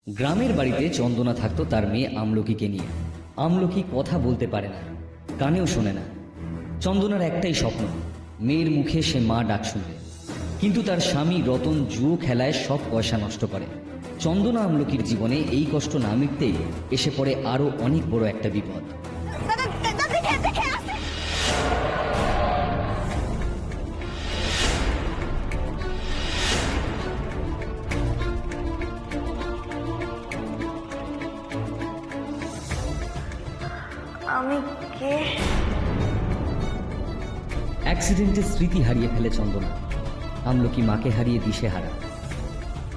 গ্রামের বাড়িতে চন্দনা থাকতো তার মেয়ে আমলকিকে নিয়ে। আমলকি কথা বলতে পারে না, কানেও শোনে না। চন্দনার একটাই স্বপ্ন, মেয়ের মুখে সে মা ডাক শুনবে। কিন্তু তার স্বামী রতন জুয়ো খেলায় সব পয়সা নষ্ট করে। চন্দনা আমলকির জীবনে এই কষ্ট না মিটতেই এসে পড়ে আরো অনেক বড় একটা বিপদ। আমি কে? অ্যাক্সিডেন্টে স্মৃতি হারিয়ে ফেলে চন্দনা। আমলকি মাকে হারিয়ে দিশেহারা,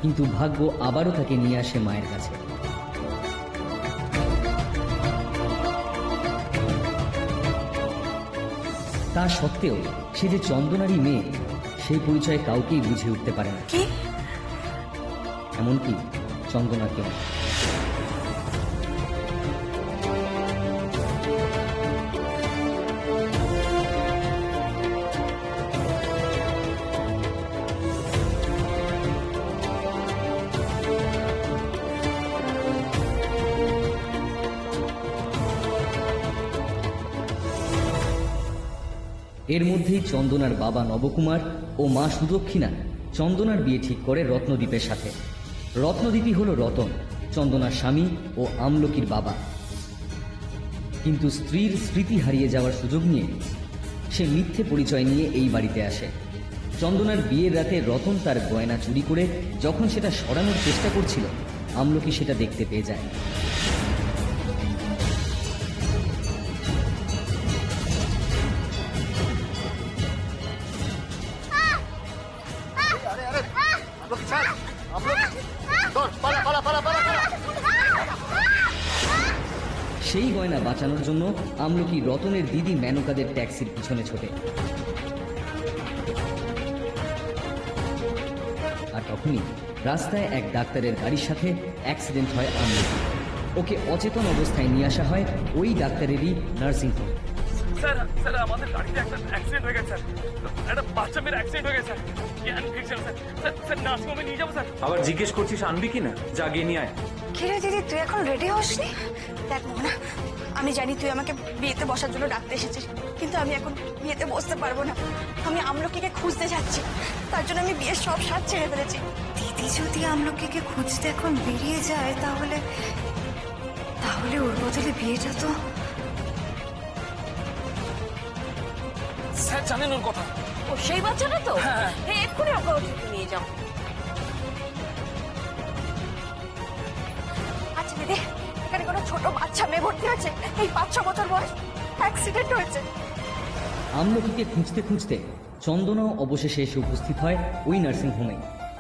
কিন্তু ভাগ্য আবারও তাকে নিয়ে আসে মায়ের কাছে। তা সত্ত্বেও সে যে চন্দনারই মেয়ে, সেই পরিচয় কাউকেই বুঝে উঠতে পারে না, কি? এমনকি চন্দনাকেও। এর মধ্যেই চন্দনার বাবা নবকুমার ও মা সুদক্ষিণা চন্দনার বিয়ে ঠিক করে রত্নদ্বীপের সাথে। রত্নদ্বীপই হলো রতন, চন্দনার স্বামী ও আমলকির বাবা। কিন্তু স্ত্রীর স্মৃতি হারিয়ে যাওয়ার সুযোগ নিয়ে সে মিথ্যে পরিচয় নিয়ে এই বাড়িতে আসে। চন্দনার বিয়ের রাতে রতন তার গয়না চুরি করে যখন সেটা সরানোর চেষ্টা করছিল, আমলকি সেটা দেখতে পেয়ে যায়। সেই গয়না বাঁচানোর জন্য আমলকি রতনের দিদি মেনকাদের ট্যাক্সির পিছনে ছোটে। আর তখনই রাস্তায় এক ডাক্তারের গাড়ির সাথে অ্যাক্সিডেন্ট হয় আমলকি। ওকে অচেতন অবস্থায় নিয়ে আসা হয় ওই ডাক্তারেরই নার্সিং হোম। স্যার স্যার আমাদের গাড়িতে একটা অ্যাক্সিডেন্ট হয়ে গেছে স্যার, একটা বাচ্চা মেয়ের অ্যাক্সিডেন্ট হয়ে গেছে স্যার। স্যার স্যার নার্সিং হোমে নিয়ে যাবো স্যার। আবার জিজ্ঞেস করছিস আনবি কিনা? যা গিয়ে নিয়ে আয়। কিরে দিদি, তুই এখন রেডি হসনি? দেখ মোহনা, আমি জানি তুই আমাকে বিয়েতে বসার জন্য ডাকতে এসেছিস, কিন্তু আমি এখন বিয়েতে বসতে পারবো না। আমি আমলকিকে খুঁজতে যাচ্ছি, তার জন্য আমি বিয়ের সব সাজ ছেড়ে ফেলেছি। দিদি যদি আমলকিকে খুঁজতে এখন বেরিয়ে যায়, তাহলে ওর বদলে বিয়েটা তো... স্যার জানেন ওর কথা? ও সেই বাচ্চাটা তো? হ্যাঁ, এক্ষুনি ওকে নিয়ে যাও। আচ্ছা দিদি, এখানে কোনো ছোট বাচ্চা মেয়ে ভর্তি আছে? এই 5-6 বছর বয়স, অ্যাক্সিডেন্ট হয়েছে। আমলকিকে খুঁজতে খুঁজতে চন্দনাও অবশেষে এসে উপস্থিত হয় ওই নার্সিং হোমে।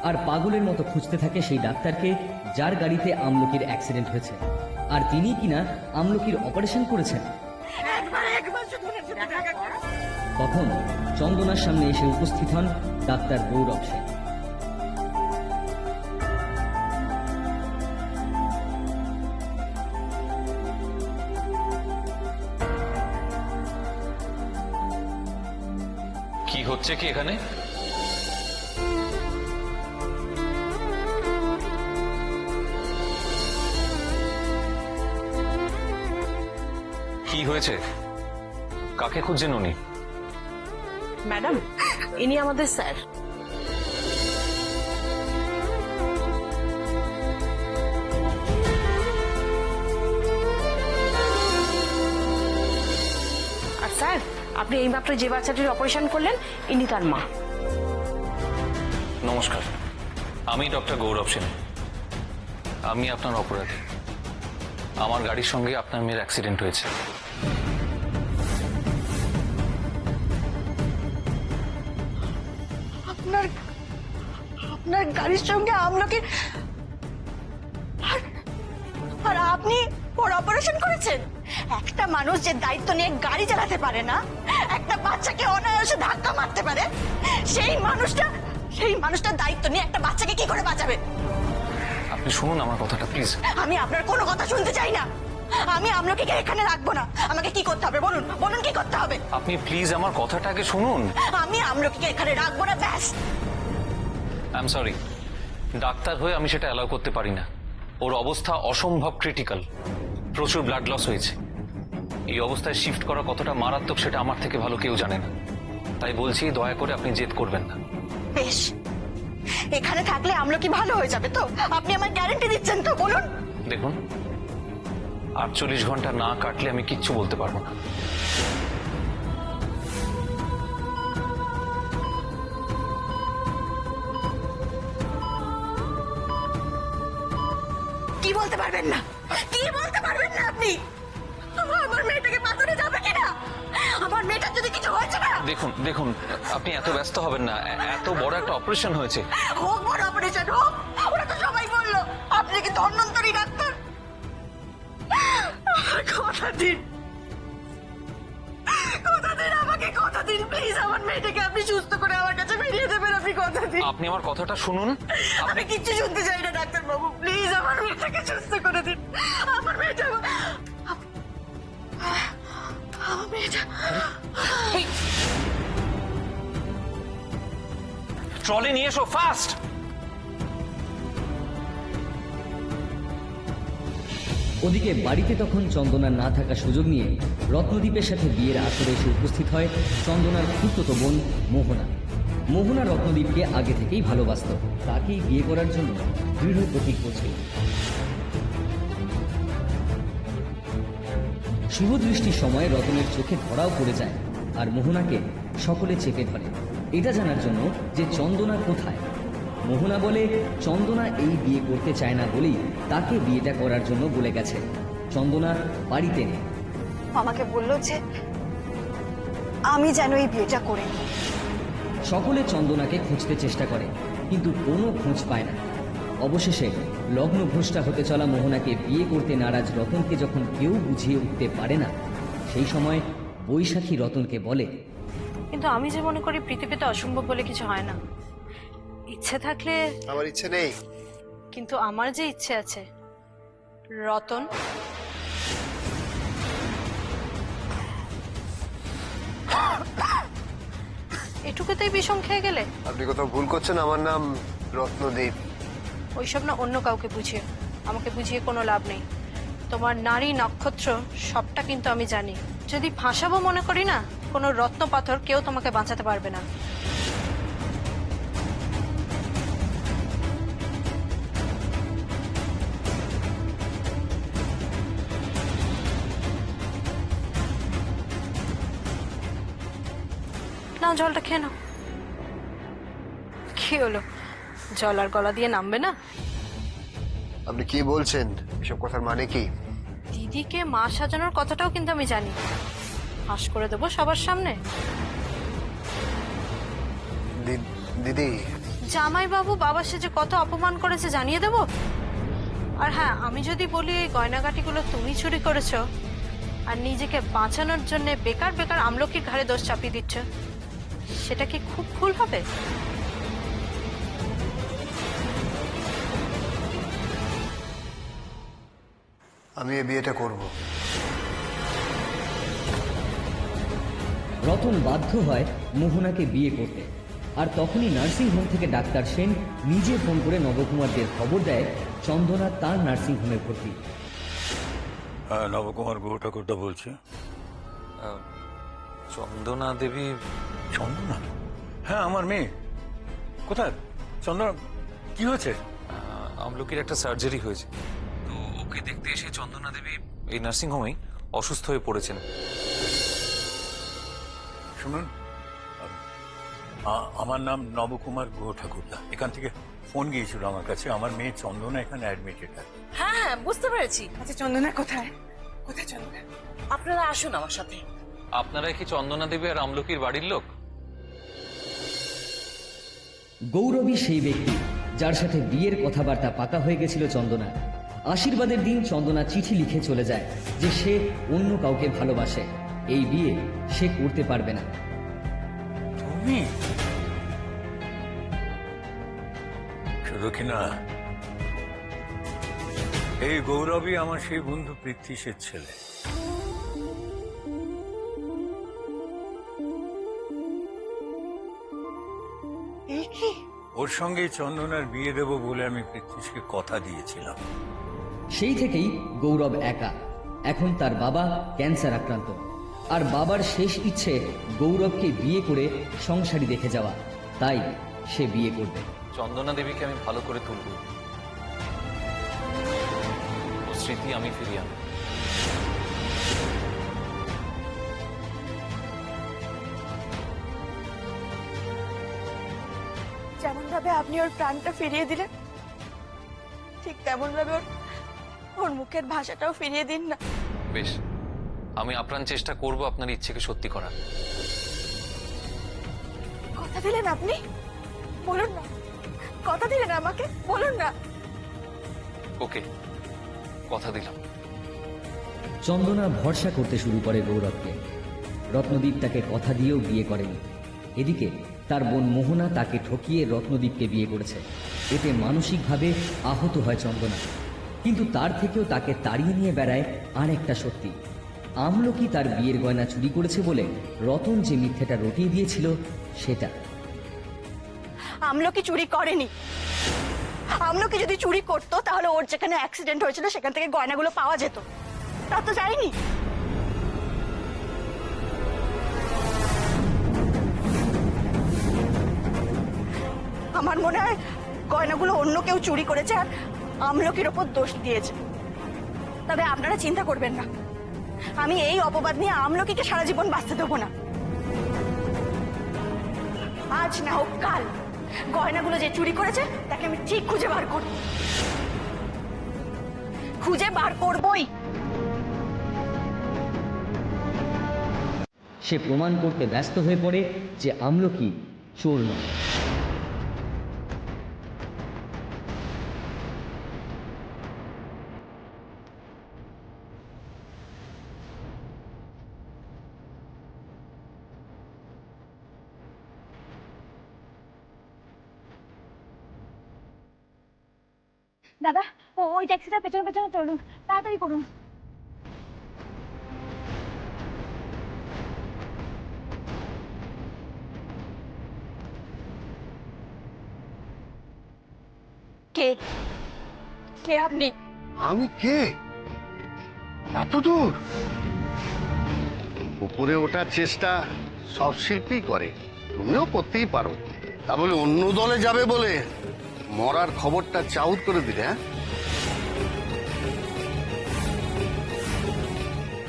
আর পাগলের মতো খুঁজতে থাকে সেই ডাক্তারকে যার গাড়িতে আমলকির অ্যাক্সিডেন্ট হয়েছে, আর তিনিই কিনা আমলকির অপারেশন করেছেন। তখন চন্দনার সামনে এসে উপস্থিত হন ডাক্তার গৌরব সেন। কি হচ্ছে কি এখানে? কি হয়েছে? কাকে খুঁজছেন উনি? ম্যাডাম, ইনি আমাদের স্যার। আর স্যার, আপনি এইমাত্র যে বাচ্চাটির অপারেশন করলেন, ইনি তার মা। নমস্কার, আমি ডক্টর গৌরব সেন। আমি আপনার অপরাধী। আমার গাড়ির সঙ্গে আপনার মেয়ের অ্যাক্সিডেন্ট হয়েছে। আপনার গাড়ির সঙ্গে আমলকি, আর আপনি ওর অপারেশন করেছেন? একটা মানুষ যে দায়িত্ব নিয়ে গাড়ি চালাতে পারে না, একটা বাচ্চাকে অনায়াসে ধাক্কা মারতে পারে, সেই মানুষটা দায়িত্ব নিয়ে একটা বাচ্চাকে কি করে বাঁচাবে? আপনি শুনুন আমার কথাটা প্লিজ। আমি আপনার কোনো কথা শুনতে চাই না। আমি আমলকিকে এখানে রাখবো না। আমাকে কি করতে হবে বলুন, বলুন কি করতে হবে? আপনি প্লিজ আমার কথাটাকে শুনুন। আমি আমলকিকে এখানে রাখবো না, ব্যাস। আই এম সরি, ডাক্তার হয়ে আমি সেটা অ্যালাউ করতে পারি না। ওর অবস্থা অসম্ভব ক্রিটিক্যাল, প্রচুর ব্লাড লস হয়েছে। এই অবস্থায় শিফট করা কতটা মারাত্মক সেটা আমার থেকে ভালো কেউ জানে না। তাই বলছি, দয়া করে আপনি জেদ করবেন না। বেশ, এখানে থাকলে আমলকি ভালো হয়ে যাবে তো? আপনি আমার গ্যারান্টি দিচ্ছেন তো? বলুন। দেখুন, 48 ঘন্টা না কাটলে আমি কিচ্ছু বলতে পারবো না। কি বলতে পারবেন না? কি বলতে পারবেন না আপনি? আমার মেয়েটাকে বাঁচানো যাবে কিনা? আমার মেয়েটার যদি কিছু হয়েছে না। দেখুন দেখুন, আপনি এত ব্যস্ত হবেন না। এত বড় একটা অপারেশন হয়েছে। হোক বড় অপারেশন হোক, ওরা তো সবাই বললো আপনি কি ধন্বন্তরী ডাক্তার। আমার কথা দিন, কথা দিন আমাকে, কথা দিন প্লিজ। আমার মেয়েটাকে আপনি সুস্থ করে আমার কাছে ফিরিয়ে দেবেন। আপনি কথা দিন। আপনি আমার কথাটা শুনুন। আমি কিচ্ছু শুনতে চাই না ডাক্তার বাবু, প্লিজ আমার মেয়েটাকে সুস্থ করে দিন। আমার মেয়েটা, আমার মেয়েটা। ট্রলি নিয়ে এসো ফাস্ট। ওদিকে বাড়িতে তখন চন্দনার না থাকা সুযোগ নিয়ে রত্নদ্বীপের সাথে বিয়ের আসরে এসে উপস্থিত হয় চন্দনার খুঁড়তো বোন মোহনা। মোহনা রত্নদ্বীপকে আগে থেকেই ভালোবাসত, তাকেই বিয়ে করার জন্য দৃঢ় প্রতিজ্ঞ ছিল। শুভ দৃষ্টির সময় রতনের চোখে ধরাও পড়ে যায়, আর মোহনাকে সকলে চেপে ধরে এটা জানার জন্য যে চন্দনা কোথায়। মোহনা বলে চন্দনা এই বিয়ে করতে চায় না বলেই তাকে বিয়েটা করার জন্য বলে গেছে। চন্দনা বাড়িতে নেই। আমাকে বললো যে আমি যেন এই বিয়েটা করে নিই। সকলে চন্দনাকে খুঁজতে চেষ্টা করে, কিন্তু কোনো খোঁজ পায় না। অবশেষে লগ্ন ভ্রষ্টা হতে চলা মোহনাকে বিয়ে করতে নারাজ রতনকে যখন কেউ বুঝিয়ে উঠতে পারে না, সেই সময় বৈশাখী রতনকে বলে, কিন্তু আমি যে মনে করি পৃথিবীতে অসম্ভব বলে কিছু হয় না। ইচ্ছে থাকলে। আমার ইচ্ছে নেই। কিন্তু আমার যে ইচ্ছে আছে রতন। এটুকুতেই বিষম খেয়ে গেলে? আপনি কোথাও ভুল করছেন, আমার নাম রত্নদ্বীপ। ওইসব না অন্য কাউকে বুঝিয়ে, আমাকে বুঝিয়ে কোনো লাভ নেই। তোমার নারী নক্ষত্র সবটা কিন্তু আমি জানি। যদি ফাঁসাবো মনে করি না, কোনো রত্ন পাথর কেউ তোমাকে বাঁচাতে পারবে না। নাও জলটা খেয়ে নাও। কি হলো, জল আর গলা দিয়ে নামবে না? আপনি কি বলছেন? এসব কথার মানে কি? দিদিকে মা সাজানোর কথাটাও কিন্তু আমি জানি। ফাঁস করে দেবো সবার সামনে। দিদি, জামাইবাবু বাবা সে যে কত অপমান করেছে জানিয়ে দেব। আর হ্যাঁ, আমি যদি বলি এই গয়নাগাটিগুলো তুমি চুরি করেছো আর নিজেকে বাঁচানোর জন্য বেকার বেকার আমলকির ঘাড়ে দোষ চাপিয়ে দিচ্ছ, সেটা কি খুব ভুল হবে? আমি এই বিয়েটা করব। রতন বাধ্য হয় মোহনাকে বিয়ে করতে। আর তখনই নার্সিংহোম থেকে ডাক্তার সেন নিজে ফোন করে নবকুমারদের খবর দেয় চন্দনা তার নার্সিংহোমে ভর্তি। হ্যাঁ, নবকুমার গুহ ঠাকুরদা বলছে। চন্দনা দেবী? চন্দনা? হ্যাঁ, আমার মেয়ে। কোথায় চন্দনা? কি হয়েছে? আমলকির একটা সার্জারি হয়েছে, তো ওকে দেখতে এসে চন্দনা দেবী এই নার্সিং হোমেই অসুস্থ হয়ে পড়েছেন। শুনুন, আমার নাম নবকুমার গুহ ঠাকুরদা। এখান থেকে ফোন গিয়েছিল আমার কাছে, আমার মেয়ে চন্দনা এখানে অ্যাডমিটেড আছে। হ্যাঁ হ্যাঁ, বুঝতে পেরেছি। আচ্ছা, চন্দনা কোথায়? কোথায় চন্দনা? আপনারা আসুন আমার সাথে। আপনারা কি চন্দনা দেবী আর আমলকির বাড়ির লোক? গৌরবী সেই ব্যক্তি যার সাথে বিয়ের কথাবার্তা পাকা হয়ে গেছিল চন্দনা। আশীর্বাদের দিন চন্দনা চিঠি লিখে চলে যায় যে সে অন্য কাউকে ভালোবাসে, এই বিয়ে সে করতে পারবে না। তুমি? শুধু কিনা, এই গৌরবী আমার সেই বন্ধু পৃথ্বীশের ছেলে। ওর সঙ্গে চন্দনার বিয়ে দেব বলে আমি পৃথ্বীশকে কথা দিয়েছিলাম। সেই থেকেই গৌরব একা। এখন তার বাবা ক্যান্সার আক্রান্ত, আর বাবার শেষ ইচ্ছে গৌরবকে বিয়ে করে সংসারী দেখে যাওয়া, তাই সে বিয়ে করবে। চন্দনা দেবীকে আমি ভালো করে তুলব, ও স্মৃতি আমি ফিরিয়ে আনবো। যেমন ভাবে আপনি ওর প্রাণটা ফিরিয়ে দিলেন, ঠিক তেমন ভাবে ওর মুখের ভাষাটাও ফিরিয়ে দিন না। বেশ, আমি আপ্রাণ চেষ্টা করব আপনার ইচ্ছেকে সত্যি করার। কথা দিলেন আপনি, বলুন না, কথা দিলেন আমাকে, বলুন না। ওকে, কথা দিলাম। চন্দনা ভরসা করতে শুরু করে গৌরবকে। রত্নদীপ তাকে কথা দিয়েও বিয়ে করেনি। এদিকে তার বোন মোহনা তাকে ঠকিয়ে রত্নদীপকে বিয়ে করেছে। এতে মানসিকভাবে আহত হয় চন্দনা, কিন্তু তার থেকেও তাকে তাড়িয়ে নিয়ে বেড়ায় আরেকটা সত্যি। আমলকি তার বিয়ের গয়না চুরি করেছে বলে রতন যে মিথ্যেটা রটিয়ে দিয়েছিল সেটা। আমলকি চুরি করেনি। আমলকি যদি চুরি করতো তাহলে ওর যেখানে অ্যাক্সিডেন্ট হয়েছিল সেখান থেকে গয়নাগুলো পাওয়া যেত, তা তো যায়নি। আমার মনে হয় গয়নাগুলো অন্য কেউ চুরি করেছে আর আমলকির ওপর দোষ দিয়েছে। তবে আপনারা চিন্তা করবেন না, আমি এই অপবাদ নিয়ে আমলকিকে সারা জীবন বাঁচতে দেবো না। আজ না হোক কাল গয়নাগুলো যে চুরি করেছে তাকে আমি ঠিক খুঁজে বার করব, খুঁজে বার করবই। সে প্রমাণ করতে ব্যস্ত হয়ে পড়ে যে আমলকি চোর নয়। দাদা, ওই ট্যাক্সিটা পেছনে পেছনে চলুন, তাড়াতাড়ি করুন। কে কে আপনি? আমি কে? এত দূর উপরে ওঠার চেষ্টা সব শিল্পী করে, তুমিও করতেই পারো। তা বলে অন্য দলে যাবে বলে মরার খবরটা চাউর করে দিলে? হ্যাঁ,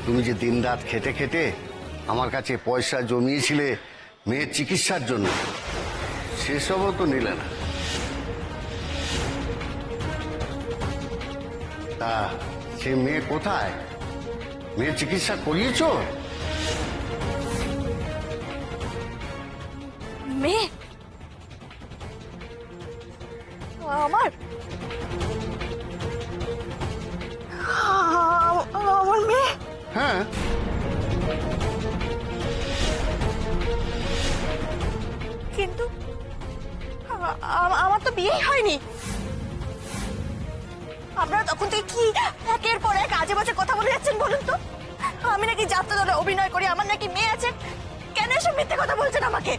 তুমি যে দিনরাত খেটে খেটে আমার কাছে পয়সা জমিয়েছিলে মেয়ের চিকিৎসার জন্য, সেসবও তো নিলে না। তা সে মেয়ে কোথায়? মেয়ের চিকিৎসা করিয়েছো? মেয়ে? আমার আমার মেয়ে? হ্যাঁ, কিন্তু আমার তো বিয়েই হয়নি। আপনারা তখন থেকে কি একের পর এক আজে বাজে কথা বলে যাচ্ছেন বলুন তো? আমি নাকি যাত্রা দলে অভিনয় করি, আমার নাকি মেয়ে আছে, কেন এসব মিথ্যে কথা বলছেন আমাকে?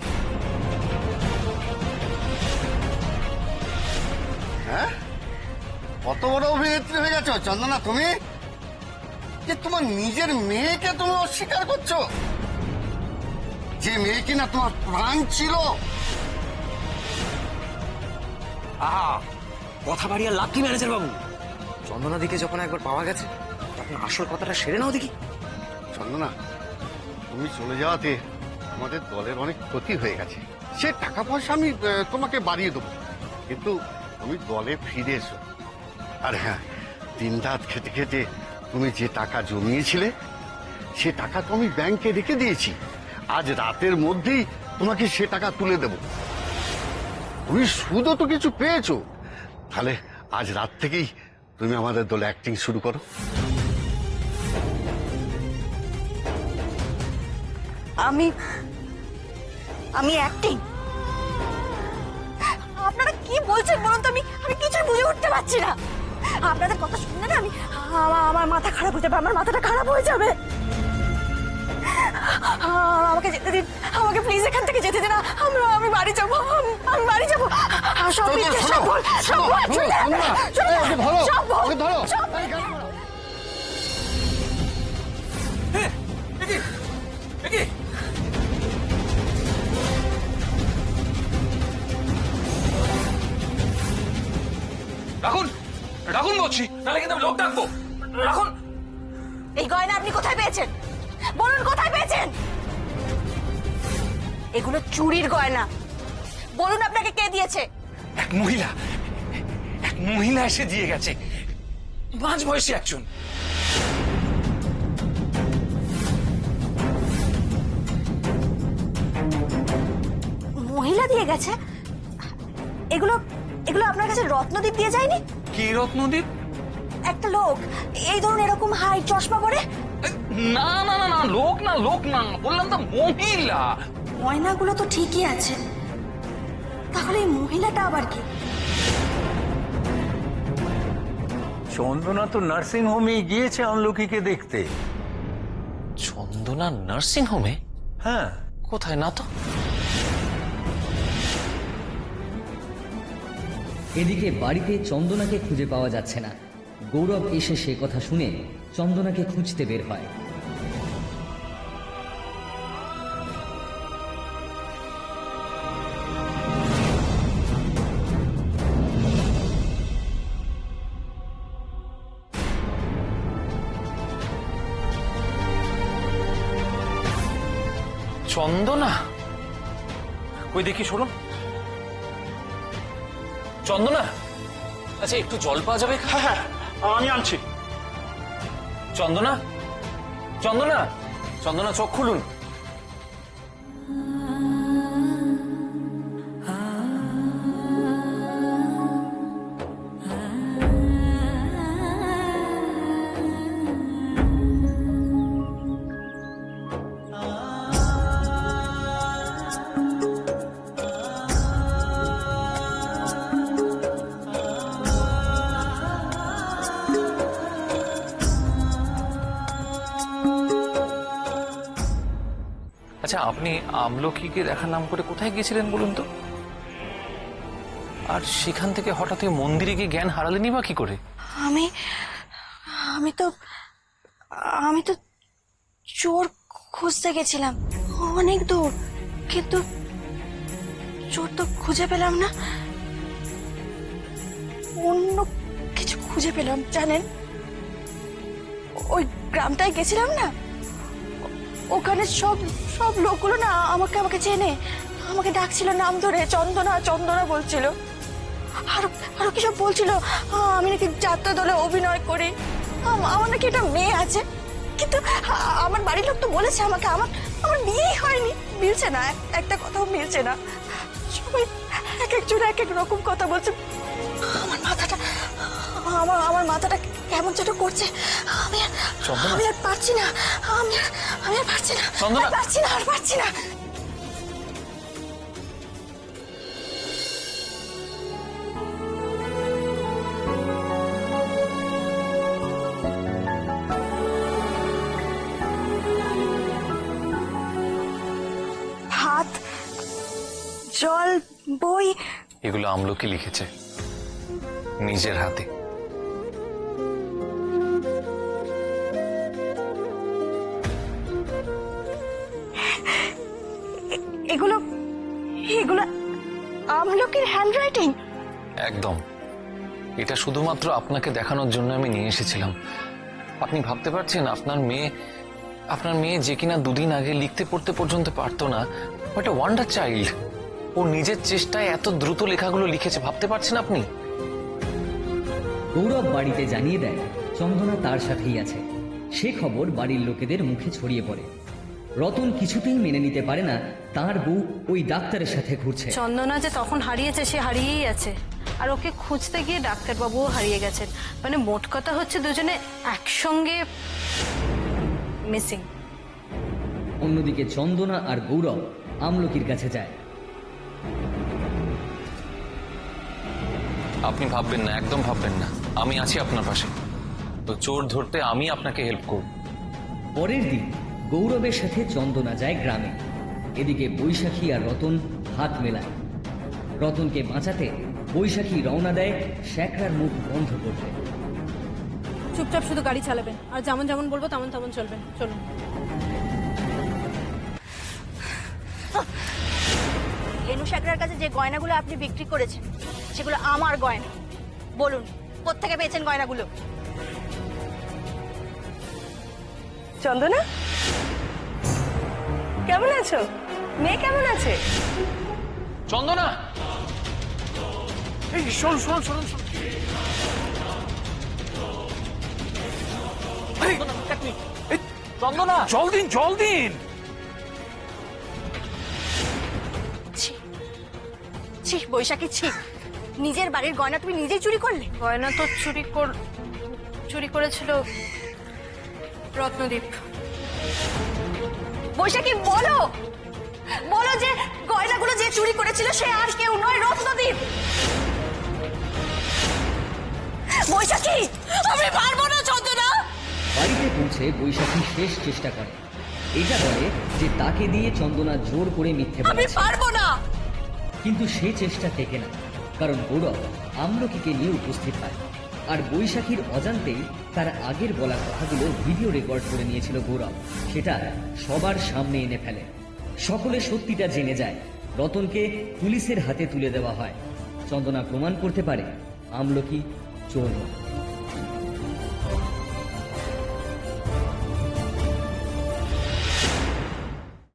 হ্যাঁ, কত বড় অভিনেত্রী হয়ে গেছো চন্দনা তুমি, যে তোমার নিজের মেয়েকে তুমি অস্বীকার করছো, যে মেয়ে কিনা তোমার প্রাণ ছিল। আহা, কথা বাড়িয়ে লাভ কি ম্যানেজার বাবু? চন্দনা দিকে যখন একবার পাওয়া গেছে তখন আসল কথাটা সেরে নাও দেখি। চন্দনা, তুমি চলে যাওয়াতে আমাদের দলের অনেক ক্ষতি হয়ে গেছে। সে টাকা পয়সা আমি তোমাকে বাড়িয়ে দেবো, কিন্তু তুমি দলে ফিরে এসো। আর হ্যাঁ, দিন রাত খেতে খেতে তুমি যে টাকা জমিয়েছিলে সে টাকা তো আমি ব্যাংকে রেখে দিয়েছি। আজ রাতের মধ্যেই তোমাকে সে টাকা তুলে দেব। তুমি সুদও তো কিছু পেয়েছো, তাহলে আজ রাত থেকেই তুমি আমাদের দলে অ্যাক্টিং শুরু করো। আমি অ্যাক্টিং? আপনারা কি বলছেন বলুন তো? আমি কিছুই বুঝে উঠতে পারছি না। আপনাদের কথা শুনলে না আমার মাথা খারাপ হয়ে যাবে, আমার মাথাটা খারাপ হয়ে যাবে। আমাকে যেতে দিন, আমাকে প্লিজ এখান থেকে যেতে দিন। আমি বাড়ি যাবো, আমি বাড়ি যাবো। সব মিথ্যে, সব ভুল, সব ভুল, সব ভুল, সব ভুল, সব ভুল। বলছি, নাহলে কিন্তু আমি লোক ডাকবো। রাখুন। এই গয়না আপনি কোথায় পেয়েছেন? বলুন কোথায় পেয়েছেন? এগুলো চুরির গয়না। বলুন আপনাকে কে দিয়েছে? এক মহিলা এসে দিয়ে গেছে, মাঝ বয়সী একজন। মহিলা দিয়ে গেছে? এগুলো এগুলো আপনার কাছে রত্নদীপ দিয়ে যায়নি? কি রত্নদীপ? একটা লোক এই ধরুন এরকম হাই চশমা পরে। না না না না, লোক না, বললাম তো মহিলা। গয়নাগুলো তো ঠিকই আছে, তাহলে এই মহিলাটা আবার কি? চন্দনা তো নার্সিং হোমে গিয়েছে আমলকিকে দেখতে। চন্দনা নার্সিং হোমে? হ্যাঁ। কোথায় না তো। এদিকে বাড়িতে চন্দনাকে খুঁজে পাওয়া যাচ্ছে না। গৌরব এসে সে কথা শুনে চন্দনাকে খুঁজতে বের হয়। চন্দনা? ওই দেখি, সরুন। চন্দনা, আচ্ছা একটু জল পাওয়া যাবে? হ্যাঁ, আমি আনছি। চন্দনা, চোখ খুলুন। আচ্ছা, আপনি আমলকিকে দেখার নাম করে কোথায় গিয়েছিলেন বলুন তো? আর সেখান থেকে হঠাৎ মন্দিরে গিয়ে জ্ঞান হারালেনি বা কি করে? আমি তো চোর খুঁজতে গেছিলাম অনেক দূর, কিন্তু চোর তো খুঁজে পেলাম না। অন্য কিছু খুঁজে পেলাম জানেন। ওই গ্রামটায় গেছিলাম না, ওখানে সব লোকগুলো না আমাকে চেনে, আমাকে ডাকছিল নাম ধরে, চন্দনা বলছিল। আরো কি সব বলছিল, আমি নাকি যাত্রা দলে অভিনয় করি, আমার নাকি একটা মেয়ে আছে। কিন্তু আমার বাড়ির লোক তো বলেছে আমাকে আমার বিয়েই হয়নি। মিলছে না, একটা কথাও মিলছে না। সবাই এক একজন এক এক রকম কথা বলছে। আমার মাথাটা কেমন যেন করছে। আমি আর পারছি না, আমি আর পারছি না, পারছি না। ভাত, জল, বই, এগুলো আমলকি লিখেছে নিজের হাতে। এগুলো আমলকির হ্যান্ডরাইটিং? একদম। এটা শুধুমাত্র আপনাকে দেখানোর জন্য আমি নিয়ে এসেছিলাম। আপনি ভাবতে পারছেন, আপনার মেয়ে যে কিনা দুদিন আগে লিখতে পড়তে পর্যন্ত পারতো না, একটা ওয়ান্ডার চাইল্ড, ও নিজের চেষ্টায় এত দ্রুত লেখাগুলো লিখেছে, ভাবতে পারছেন আপনি? গৌরব বাড়িতে জানিয়ে দেয় চন্দনা তার সাথেই আছে। সে খবর বাড়ির লোকেদের মুখে ছড়িয়ে পড়ে। রতন কিছুতেই মেনে নিতে পারে না তার বউ ওই ডাক্তারের সাথে ঘুরছে। চন্দনা যে তখন হারিয়েছে, সে হারিয়েই আছে, আর ওকে খুঁজতে গিয়ে ডাক্তারবাবুও হারিয়ে গেছেন। মানে মোট কথা হচ্ছে দুজনে একসঙ্গে মিসিং। অন্যদিকে চন্দনা আর গৌরব আমলকির কাছে যায়। আপনি ভাববেন না, একদম ভাববেন না, আমি আছি আপনার পাশে। তো চোর ধরতে আমি আপনাকে হেল্প করব। পরের দিন গৌরবের সাথে চন্দনা যায় গ্রামে। এদিকে বৈশাখী আর রতন হাত মেলায়। রতনকে বাঁচাতে বৈশাখী রওনা দেয় শ্যাকরার মুখ বন্ধ করতে। চুপচাপ শুধু গাড়ি চালাবেন, আর যেমন যেমন বলবো তেমন তেমন চলবেন। চলুন। হেনু শ্যাকরার কাছে যে গয়নাগুলো আপনি বিক্রি করেছেন, সেগুলো আমার গয়না। বলুন কোত্থেকে পেয়েছেন গয়নাগুলো? চন্দনা কেমন আছো? মেয়ে কেমন আছে? চন্দনা এই শোন শোন শোন শোন চন্দনা জল দিন জল দিন। ছি বৈশাখী, ছি! নিজের বাড়ির গয়না তুমি নিজেই চুরি করলে? গয়না তো চুরি করেছিল রত্নদীপ। বৈশাখী বলো, বলো যে গয়নাগুলো যে চুরি করেছিল সে আর কেউ নয়, রত্নদীপ। বৈশাখী, আমি পারবো না চন্দনা। বাড়িতে পৌঁছে বৈশাখী শেষ চেষ্টা করে। এটা বলে যে তাকে দিয়ে চন্দনা জোর করে মিথ্যে আমি বলেছে। পারবো না। কিন্তু সে চেষ্টা থেকে না, কারণ গৌরব আমলকিকে নিয়ে উপস্থিত হয়। আর বৈশাখীর অজান্তেই তার আগের বলা কথাগুলো ভিডিও রেকর্ড করে নিয়েছিল গৌরব। সেটা সবার সামনে এনে ফেলে। সকলে সত্যিটা জেনে যায়। রতনকে পুলিশের হাতে তুলে দেওয়া হয়। চন্দনা প্রমাণ করতে পারে আমলকি চোর নয়।